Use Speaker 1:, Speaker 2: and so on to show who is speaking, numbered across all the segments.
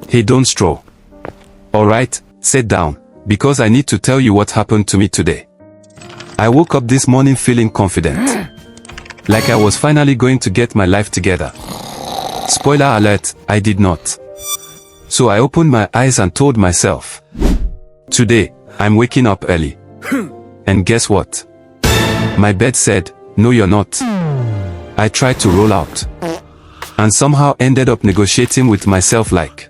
Speaker 1: Hey, don't stroll. Alright, sit down, because I need to tell you what happened to me today. I woke up this morning feeling confident. Like I was finally going to get my life together. Spoiler alert, I did not. So I opened my eyes and told myself, today, I'm waking up early. And guess what? My bed said, no you're not. I tried to roll out. And somehow ended up negotiating with myself like,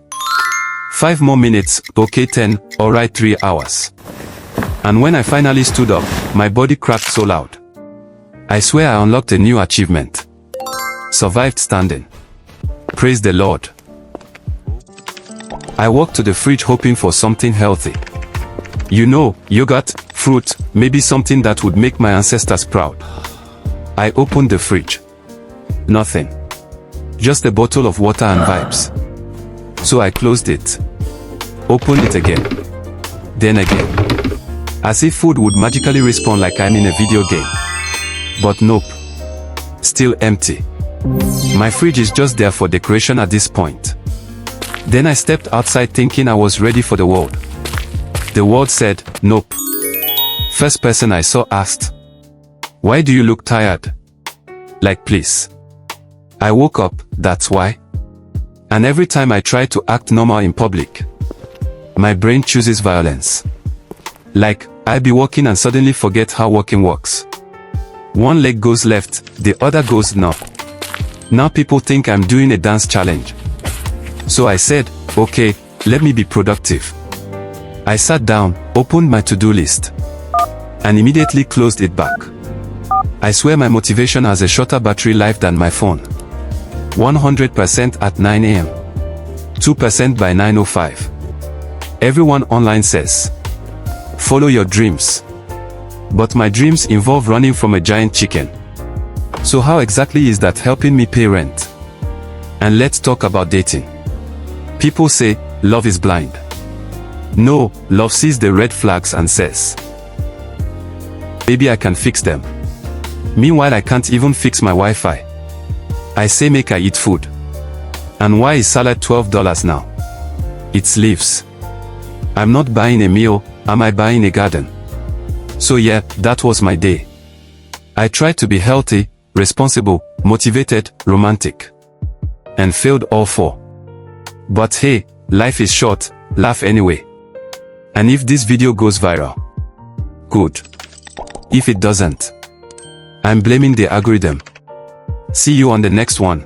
Speaker 1: 5 more minutes, okay 10, alright 3 hours. And when I finally stood up, my body cracked so loud. I swear I unlocked a new achievement. Survived standing. Praise the Lord. I walked to the fridge hoping for something healthy. You know, yogurt, fruit, maybe something that would make my ancestors proud. I opened the fridge. Nothing. Just a bottle of water and vibes. So I closed it. Opened it again. Then again. As if food would magically respawn like I'm in a video game. But nope. Still empty. My fridge is just there for decoration at this point. Then I stepped outside thinking I was ready for the world. The world said, nope. First person I saw asked, why do you look tired? Like please. I woke up, that's why. And every time I try to act normal in public, my brain chooses violence. Like, I'll be walking and suddenly forget how walking works. One leg goes left, the other goes north. Now people think I'm doing a dance challenge. So I said, okay, let me be productive. I sat down, opened my to-do list, and immediately closed it back. I swear my motivation has a shorter battery life than my phone. 100% at 9 AM. 2% by 9:05. Everyone online says, follow your dreams. But my dreams involve running from a giant chicken. So how exactly is that helping me pay rent? And let's talk about dating. People say, love is blind. No, love sees the red flags and says, maybe I can fix them. Meanwhile I can't even fix my Wi-Fi. I say make I eat food. And why is salad $12 now? It's leaves. I'm not buying a meal, am I buying a garden? So yeah, that was my day. I tried to be healthy, responsible, motivated, romantic. And failed all 4. But hey, life is short, laugh anyway. And if this video goes viral, good. If it doesn't, I'm blaming the algorithm. See you on the next one.